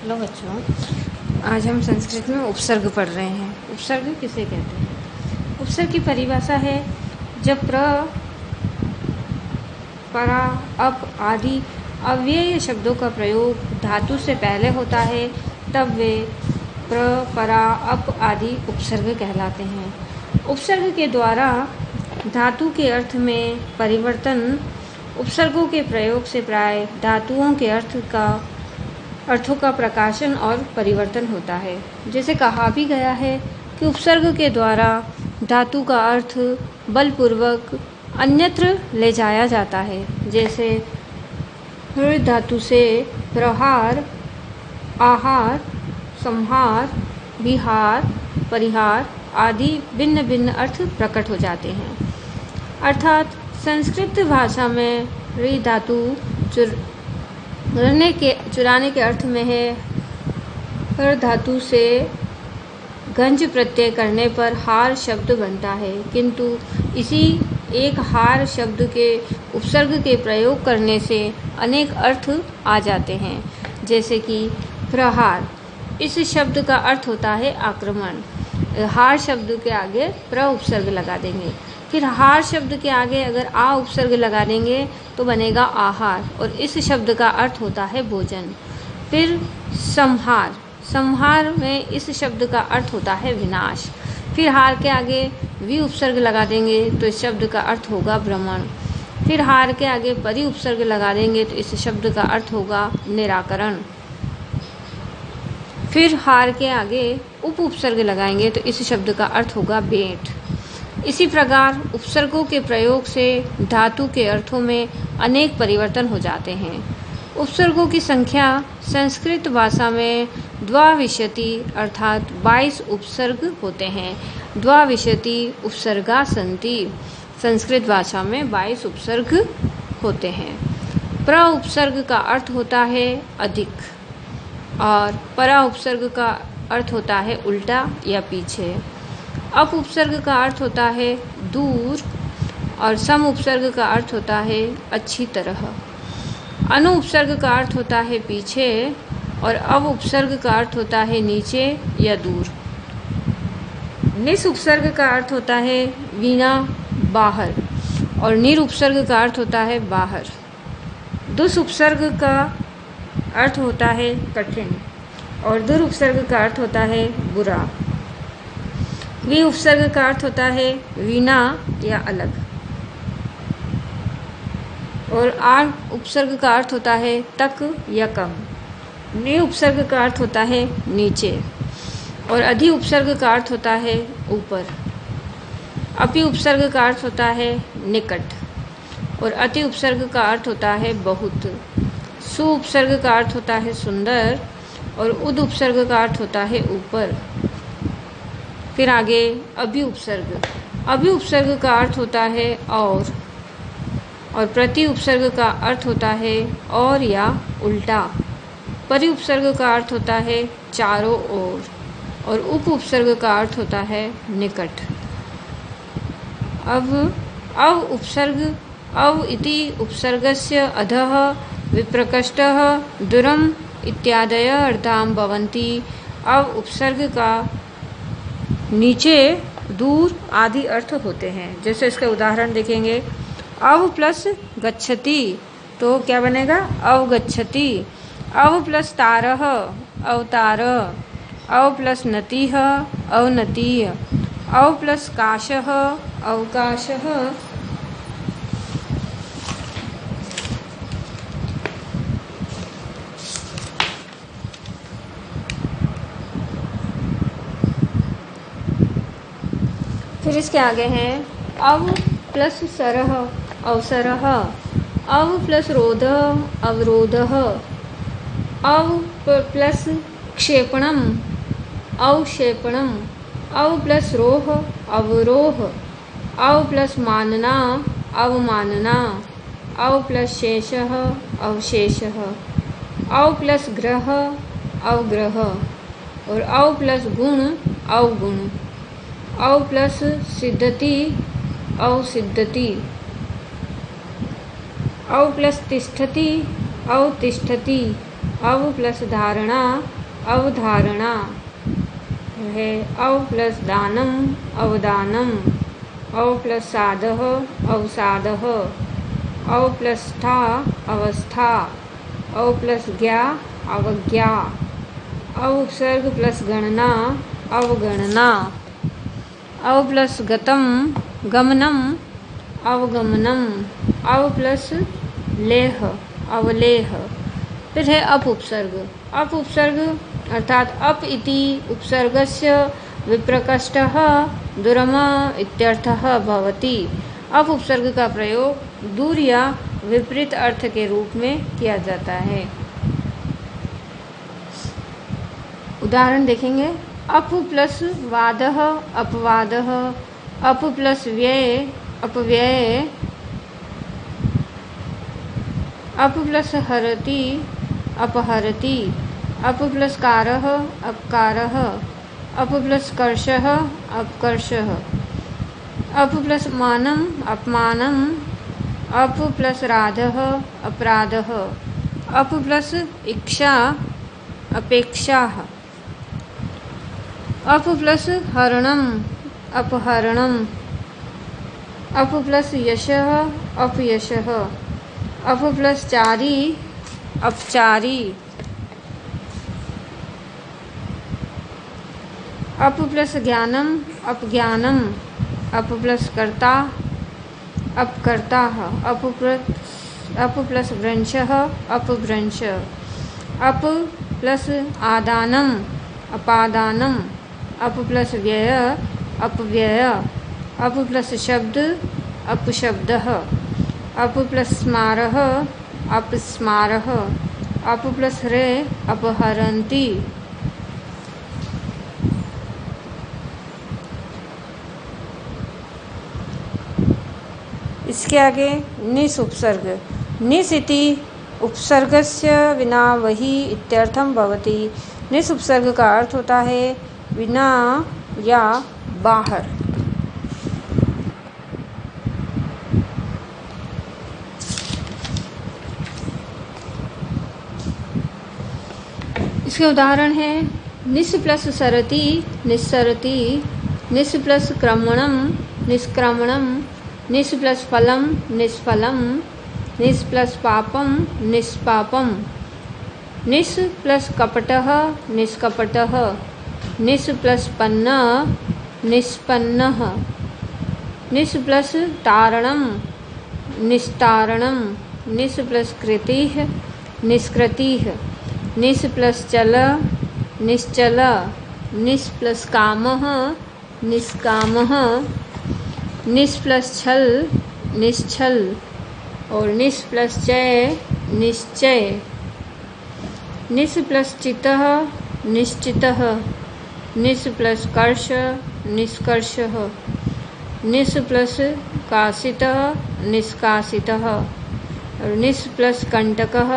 Hello बच्चों, आज हम संस्कृत में उपसर्ग पढ़ रहे हैं। उपसर्ग किसे कहते हैं? उपसर्ग की परिभाषा है जब प्र, परा, अप आदि अव्ययीय शब्दों का प्रयोग धातु से पहले होता है तब वे प्र, परा, अप आदि उपसर्ग कहलाते हैं। उपसर्ग के द्वारा धातु के अर्थ में परिवर्तन। उपसर्गों के प्रयोग से प्राय धातुओं के अर्थों का प्रकाशन और परिवर्तन होता है। जैसे कहा भी गया है कि उपसर्ग के द्वारा धातु का अर्थ बलपूर्वक अन्यत्र ले जाया जाता है। जैसे हृ धातु से प्रहार, आहार, संहार, विहार, परिहार आदि भिन्न भिन्न अर्थ प्रकट हो जाते हैं। अर्थात संस्कृत भाषा में ऋ धातु चुराने के अर्थ में है। हर धातु से गंज प्रत्यय करने पर हार शब्द बनता है, किंतु इसी एक हार शब्द के उपसर्ग के प्रयोग करने से अनेक अर्थ आ जाते हैं। जैसे कि प्रहार, इस शब्द का अर्थ होता है आक्रमण। हार शब्द के आगे प्र उपसर्ग लगा देंगे। फिर हार शब्द के आगे अगर आ उपसर्ग लगा देंगे तो बनेगा आहार, और इस शब्द का अर्थ होता है भोजन। फिर संहार, संहार में इस शब्द का अर्थ होता है विनाश। फिर हार के आगे वि उपसर्ग लगा देंगे तो इस शब्द का अर्थ होगा भ्रमण। फिर हार के आगे परि उपसर्ग लगा देंगे तो इस शब्द का अर्थ होगा निराकरण। फिर हार के आगे उप उपसर्ग लगाएंगे तो इस शब्द का अर्थ होगा भेंट। इसी प्रकार उपसर्गों के प्रयोग से धातु के अर्थों में अनेक परिवर्तन हो जाते हैं। उपसर्गों की संख्या संस्कृत भाषा में द्वाविंशति अर्थात 22 उपसर्ग होते हैं। द्वाविंशति उपसर्गा सन्ति, संस्कृत भाषा में 22 उपसर्ग होते हैं। प्र उपसर्ग का अर्थ होता है अधिक और परा उपसर्ग का अर्थ होता है उल्टा या पीछे। अप उपसर्ग का अर्थ होता है दूर और सम उपसर्ग का अर्थ होता है अच्छी तरह। अनु उपसर्ग का अर्थ होता है पीछे और अव उपसर्ग का अर्थ होता है नीचे या दूर। निस उपसर्ग का अर्थ होता है वीणा बाहर और निर उपसर्ग का अर्थ होता है बाहर। दुस उपसर्ग का अर्थ होता है कठिन और दुर उपसर्ग का अर्थ होता है बुरा। वि उपसर्ग का अर्थ होता है वीणा या अलग और आर उपसर्ग का अर्थ होता है तक या कम। नि उपसर्ग का अर्थ होता है नीचे और अधि उपसर्ग का अर्थ होता है ऊपर। अपि उपसर्ग का अर्थ होता है निकट और अति उपसर्ग का अर्थ होता है बहुत। सु उपसर्ग का अर्थ होता है सुंदर और उद उपसर्ग का अर्थ होता है ऊपर। फिर आगे अभि उपसर्ग, अभि उपसर्ग का अर्थ होता है और प्रति उपसर्ग का अर्थ होता है और या उल्टा। परि उपसर्ग का अर्थ होता है चारों ओर और उप उपसर्ग का अर्थ होता है निकट। अव उपसर्ग, अव इति उपसर्गस्य अधः विप्रकृष्टः दूरम् इत्यादयः अर्थाः भवन्ति। अव उपसर्ग का नीचे दूर आदि अर्थ होते हैं। जैसे इसके उदाहरण देखेंगे, अव प्लस गच्छति तो क्या बनेगा अवगच्छति। अव प्लस तारः अवतारः। अव प्लस नतिः अवनतिः। अव प्लस काशः अवकाशः। फिर इसके आगे हैं अव प्लस सरः अवसरः। अव प्लस रोधः अवरोधः। अव प्लस क्षेपणम् अवक्षेपणम्। अव प्लस रोह अवरोह। अव प्लस मानना अवमानना। अव प्लस शेषः अवशेषः। अव प्लस ग्रह अवग्रह और अव प्लस गुण अवगुण। अव प्लस सिद्धति अवसिद्धति। अव प्लस तिष्ठति अवतिष्ठति। अव प्लस धारणा अवधारणा है। अव प्लस दानम अवदानम, अव प्लस साधः अवसादः, अव प्लस स्था अवस्था, अव प्लस ज्ञा अवज्ञा, अव उपसर्ग प्लस गणना अवगणना, अव प्लस गतम गमनम अवगमनम, अव प्लस लेह अवलेह। फिर है अप उपसर्ग। अप उपसर्ग अर्थात अप इति उपसर्गस्य विप्रकष्टः दूरम इत्यर्थः भवति। अप उपसर्ग का प्रयोग दूर या विपरीत अर्थ के रूप में किया जाता है। उदाहरण देखेंगे। अप प्लस वादः अपवादः, अप प्लस व्यय अपव्यय, अप प्लस हरति अपहरति, अप प्लस कारः अपकारः, अप प्लस कर्षः अपकर्षः, अप प्लस मानम अपमानम, अप प्लस राधः अपराधः, अप प्लस इच्छा अपेक्षाः, अप प्लस हरणम अपहरणम, अप प्लस यशः अपयशः, अप प्लस चारी अपचारी, अप प्लस ज्ञानम अपज्ञानम, अप प्लस कर्ता अपकर्ताः, अप प्लस भ्रंशः अपभ्रंश, अप प्लस आदानम अपादानम, अप प्लस व्यय अपव्यय, अप प्लस शब्द अपशब्दः, अप प्लस स्मारः अपस्मारः, अप प्लस रे अपहरन्ति। इसके आगे निस उपसर्ग। निस इति उपसर्गस्य विना वही इत्यर्थम भवति। निस उपसर्ग का अर्थ होता है विना या बाहर। इसके उदाहरण है निस प्लस सरति निस्सरति, निस प्लस क्रमणम निष्क्रमणम, निस प्लस फलम निष्फलम, निस प्लस पापम निष्पापम, निस प्लस कपटः निष्कपटः, निस प्लस पन्न निष्पन्नः, निस प्लस तारणम निस्तारणम, निस प्लस कृतिः निष्कृतिः, निस प्लस चल निश्चल, निस प्लस कामः निष्कामः, निस प्लस छल निश्छल और निस प्लस चय निश्चय, निस प्लस चितः निश्चितः, निस प्लस कर्ष निष्कर्षः, निस प्लस कासितः निष्कासितः और निस प्लस कंटकः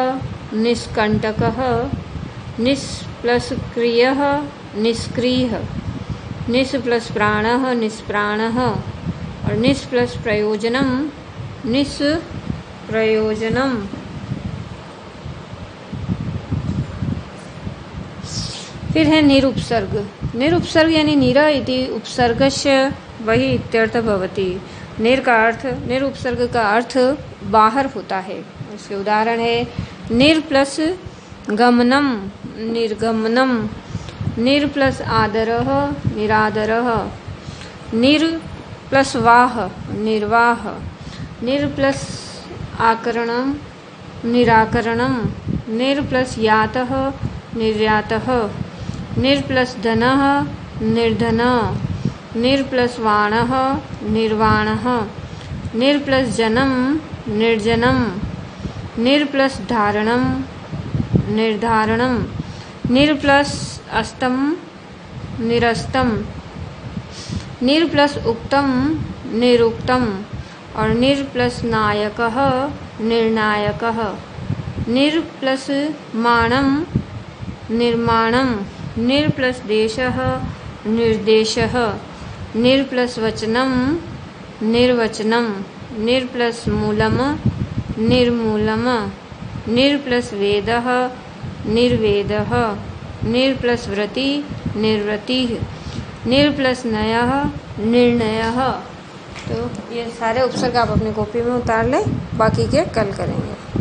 निष्कंटकः, निस प्लस क्रियः निष्क्रियः, निस प्लस प्राणः निष्प्राणः और निस प्लस प्रयोजनम निष्प्रयोजनम। फिर है निरुपसर्ग। निरुपसर्ग यानी निर इति उपसर्गस्य वही इत्यर्थ भवति। निरुपसर्ग का अर्थ बाहर होता है। उसके उदाहरण है निर प्लस गमनम निर्गमनम, निर प्लस आदरः निरादरः, निर प्लस वाह निर्वाह, निर प्लस आकरणम निराकरणम, निर प्लस यातः निर्यातः, निर प्लस धनः निर्धनः, निर प्लस वाणः निर्वाणः, निर प्लस जनम निर्जनम, निर प्लस धारणम निर्धारणम, निर प्लस अस्तम निरस्तम, निर प्लस उक्तम निरुक्तम और निर प्लस नायकः निर्नायकः, निर प्लस माणम निर्माणम, निर प्लस देशः निर्देशः, निर प्लस वचनम निर्वचनम, निर प्लस मूलम निर्मूलम, निर प्लस वेदः निर्वेदः, निर प्लस व्रति निर्वृति, निर प्लस नयः निर्णयः। तो ये सारे उपसर्ग आप अपनी कॉपी में उतार लें, बाकी के कल करेंगे।